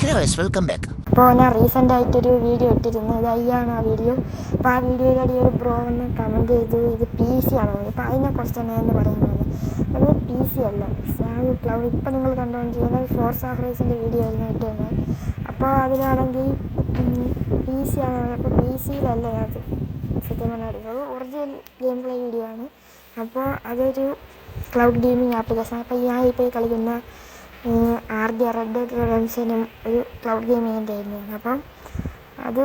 Welcome back. അപ്പോൾ ഞാൻ റീസെൻ്റായിട്ടൊരു video ഇട്ടിരുന്നു. ഇത് അയ്യാണ് ആ വീഡിയോ. അപ്പോൾ ആ വീഡിയോയിലൂടെ ഒരു ബ്രോ ഒന്ന് കമൻറ്റ് ചെയ്തു ഇത് PC ആണോ. അപ്പോൾ അതിനെക്കുറിച്ചാണ് ഞാൻ പറയുന്നത്. അത് PC അല്ല, ക്ലൗഡ്. ഇപ്പോൾ നിങ്ങൾ കണ്ടുകൊണ്ടിരിക്കുന്നത് ഫോർസ ഹൊറൈസൻ്റെ വീഡിയോ ആയിരുന്നു ഇട്ടുതന്നെ. അപ്പോൾ അതിനാണെങ്കിൽ PC ആണ്. അപ്പോൾ PC-യിലല്ല അത് സത്യം പറഞ്ഞാൽ ഒറിജിനൽ ഗെയിം പ്ലേ വീഡിയോ ആണ്. അപ്പോൾ അതൊരു ക്ലൗഡ് ഗെയിമിംഗ് ആപ്ലിക്കേഷൻ. അപ്പോൾ ഞാൻ ഇപ്പോൾ കളിക്കുന്ന റെഡ് ഡെഡ് റിഡംഷനും ഒരു ക്ലൗഡ് ഗെയിമിങ്ങിൻ്റെ ആയിരുന്നു. അപ്പം അത്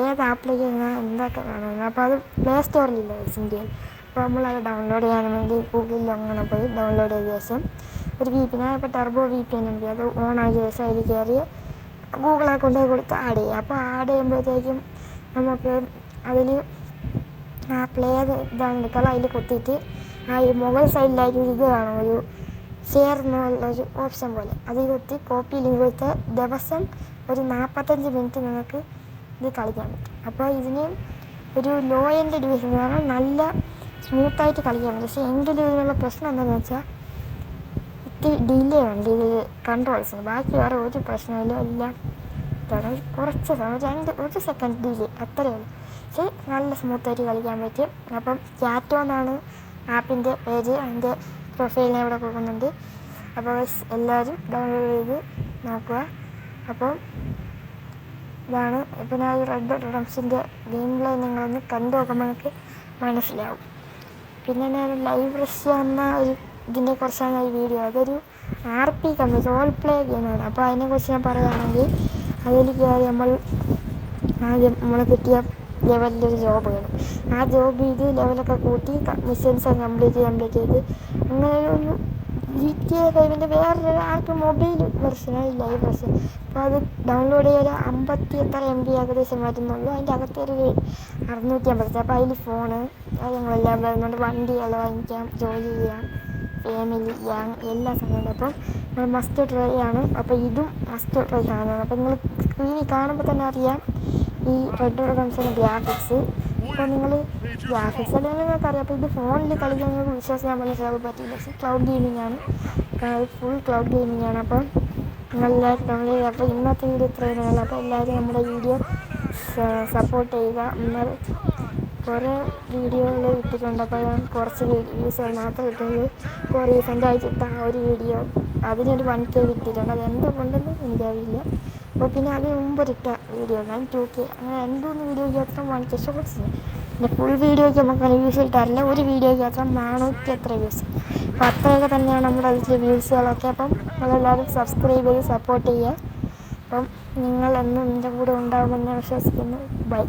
ഏത് ആപ്ലിക്കേഷനാണ് എന്തൊക്കെ കാണുന്നത്. അപ്പോൾ അത് പ്ലേ സ്റ്റോറിലില്ല ഇന്ത്യയിൽ. അപ്പോൾ നമ്മളത് ഡൗൺലോഡ് ചെയ്യാനാണെങ്കിൽ ഗൂഗിളിൽ അങ്ങനെ പോയി ഡൗൺലോഡ് ചെയ്ത ശേഷം ഒരു VPN, ഇപ്പോൾ ടർബോ VPN ഉണ്ട്, അത് ഓൺ ആക്കിയ ശേഷം അതിൽ കയറി ഗൂഗിൾ അക്കൗണ്ട് കൊടുത്ത് ആഡ് ചെയ്യുക. അപ്പോൾ ആഡ് ചെയ്യുമ്പോഴത്തേക്കും നമുക്ക് അതിൽ ആ പ്ലേ ഇതാണ് എടുക്കുക. അതിൽ കുത്തിയിട്ട് ആ ഈ മുകൾ സൈഡിലായിട്ട് ഒരു ഇത് കാണും, ഒരു ഷെയർ എന്നുള്ളൊരു ഓപ്ഷൻ പോലെ. അതിൽ കുത്തി കോപ്പി ലിങ്ക് കൊടുത്ത് ദിവസം ഒരു 45 മിനിറ്റ് നിങ്ങൾക്ക് ഇത് കളിക്കാൻ പറ്റും. അപ്പോൾ ഇതിന് ഒരു ലോ എൻഡ് ഡിവിഷൻ കാരണം നല്ല സ്മൂത്തായിട്ട് കളിക്കാൻ പറ്റും. പക്ഷേ എങ്കിലും ഇതിനുള്ള പ്രശ്നം എന്താണെന്ന് വെച്ചാൽ ഇത്തിരി ഡിലേ ഉണ്ട് ഇതിൽ കൺട്രോൾസിന്. ബാക്കി വേറെ ഒരു പ്രശ്നമില്ല, എല്ലാം കുറച്ച് സമയം ഒരു സെക്കൻഡ് ഡിലേ അത്രയേ ഉള്ളൂ. പക്ഷേ നല്ല സ്മൂത്തായിട്ട് കളിക്കാൻ പറ്റും. അപ്പം ചാറ്റോ എന്നാണ് ആപ്പിൻ്റെ പേര്. അതിൻ്റെ പ്രൊഫൈൽ ഞാൻ ഇവിടെ കൊടുക്കുന്നുണ്ട്. അപ്പോൾ എല്ലാവരും ഡൗൺലോഡ് ചെയ്ത് നോക്കുക. അപ്പോൾ ഇതാണ്. ഇപ്പോൾ ഞാൻ ഈ റെഡ് ഡെഡ് റിഡംഷൻ്റെ ഗെയിം പ്ലേ നിങ്ങളൊന്ന് കണ്ടു നോക്കുമ്പോൾ നിങ്ങൾക്ക് മനസ്സിലാവും. പിന്നെ ഞാൻ ലൈവ് റഷ്യ എന്ന ഒരു ഇതിനെ കുറിച്ചാണ് ഈ വീഡിയോ. അതൊരു RP കമ്പനി റോൾ പ്ലേ ഗെയിമാണ്. അപ്പോൾ അതിനെക്കുറിച്ച് ഞാൻ പറയുകയാണെങ്കിൽ അതിൽ കയറി ആദ്യം നമ്മൾ കിട്ടിയ ലെവലിലൊരു ജോബ് വേണം. ആ ജോബ് ചെയ്ത് ലെവലൊക്കെ കൂട്ടി മിഷൻസ് കംപ്ലീറ്റ് ചെയ്ത് അങ്ങനെ ഒരു GTA 5 വേറൊരു ആൾക്ക് മൊബൈൽ വെർഷനാണ് ലൈവ് വെർഷൻ. അപ്പോൾ അത് ഡൗൺലോഡ് ചെയ്ത് 50 MB ഏകദേശം വരുന്നുള്ളൂ. അതിൻ്റെ അകത്തൊരു 650. അപ്പോൾ അതിൽ ഫോണ് കാര്യങ്ങളെല്ലാം വരുന്നുണ്ട്. വണ്ടികൾ വാങ്ങിക്കാം, ജോലി ചെയ്യാം, ഫാമിലി ഗ്യാങ് എല്ലാ സമയമുണ്ട്. അപ്പം നമ്മൾ മസ്റ്റ് ട്രൈ ആണ്. അപ്പോൾ ഇതും മസ്റ്റ് ട്രൈ ആണ്. അപ്പോൾ നിങ്ങൾ സ്ക്രീനിൽ കാണുമ്പോൾ തന്നെ അറിയാം ഈ റെഡ് ഡെഡ് റിഡംഷൻ്റെ ഗ്രാഫിക്സ്. അപ്പോൾ നിങ്ങൾ ഗ്രാഫിക്സ് അല്ലെങ്കിൽ നിങ്ങൾക്കറിയാം. അപ്പോൾ ഇത് ഫോണിൽ കളിക്കാൻ നിങ്ങൾക്ക് വിശ്വസിക്കാൻ മനസ്സിലാക്കാൻ പറ്റില്ല. പക്ഷേ ക്ലൗഡ് ഗെയിമിംഗ് ആണ്, ഫുൾ ക്ലൗഡ് ഗെയിമിംഗ് ആണ്. അപ്പം നിങ്ങളെല്ലാവരും ഡൗൺലോഡ് ചെയ്യുക. അപ്പോൾ ഇന്നത്തെ വീഡിയോ ഇത്രയാണ്. അപ്പോൾ എല്ലാവരും നമ്മുടെ വീഡിയോ സപ്പോർട്ട് ചെയ്യുക. എന്നാൽ കുറേ വീഡിയോകൾ ഇട്ടിട്ടുണ്ട്. അപ്പോൾ ഞാൻ കുറച്ച് വ്യൂസ് മാത്രം ഇട്ടത്. ഇപ്പോൾ റീസെൻ്റായിട്ട് ഇട്ട ആ ഒരു വീഡിയോ അതിനൊരു 1K ഇട്ടിട്ടുണ്ട്. അത് എന്തുകൊണ്ടെന്ന് എനിക്കറിയില്ല. അപ്പോൾ പിന്നെ അതിന് മുമ്പൊരിട്ട വീഡിയോ ഞാൻ 2K, അങ്ങനെ 2-3 വീഡിയോയ്ക്ക് മാത്രം 1K ഷോർട്സിന്. പിന്നെ ഫുൾ വീഡിയോയ്ക്ക് നമുക്ക് വ്യൂസ് കിട്ടാറില്ല. ഒരു വീഡിയോയ്ക്ക് മാത്രം 400 എത്ര വ്യൂസ്. അപ്പോൾ അത്രയൊക്കെ തന്നെയാണ് നമ്മുടെ അതിലെ വ്യൂസുകളൊക്കെ. അപ്പം നിങ്ങളെല്ലാവരും സബ്സ്ക്രൈബ് ചെയ്ത് സപ്പോർട്ട് ചെയ്യുക. അപ്പം നിങ്ങളെന്നും എൻ്റെ കൂടെ ഉണ്ടാകുമെന്ന് വിശ്വസിക്കുന്നു. ബൈ.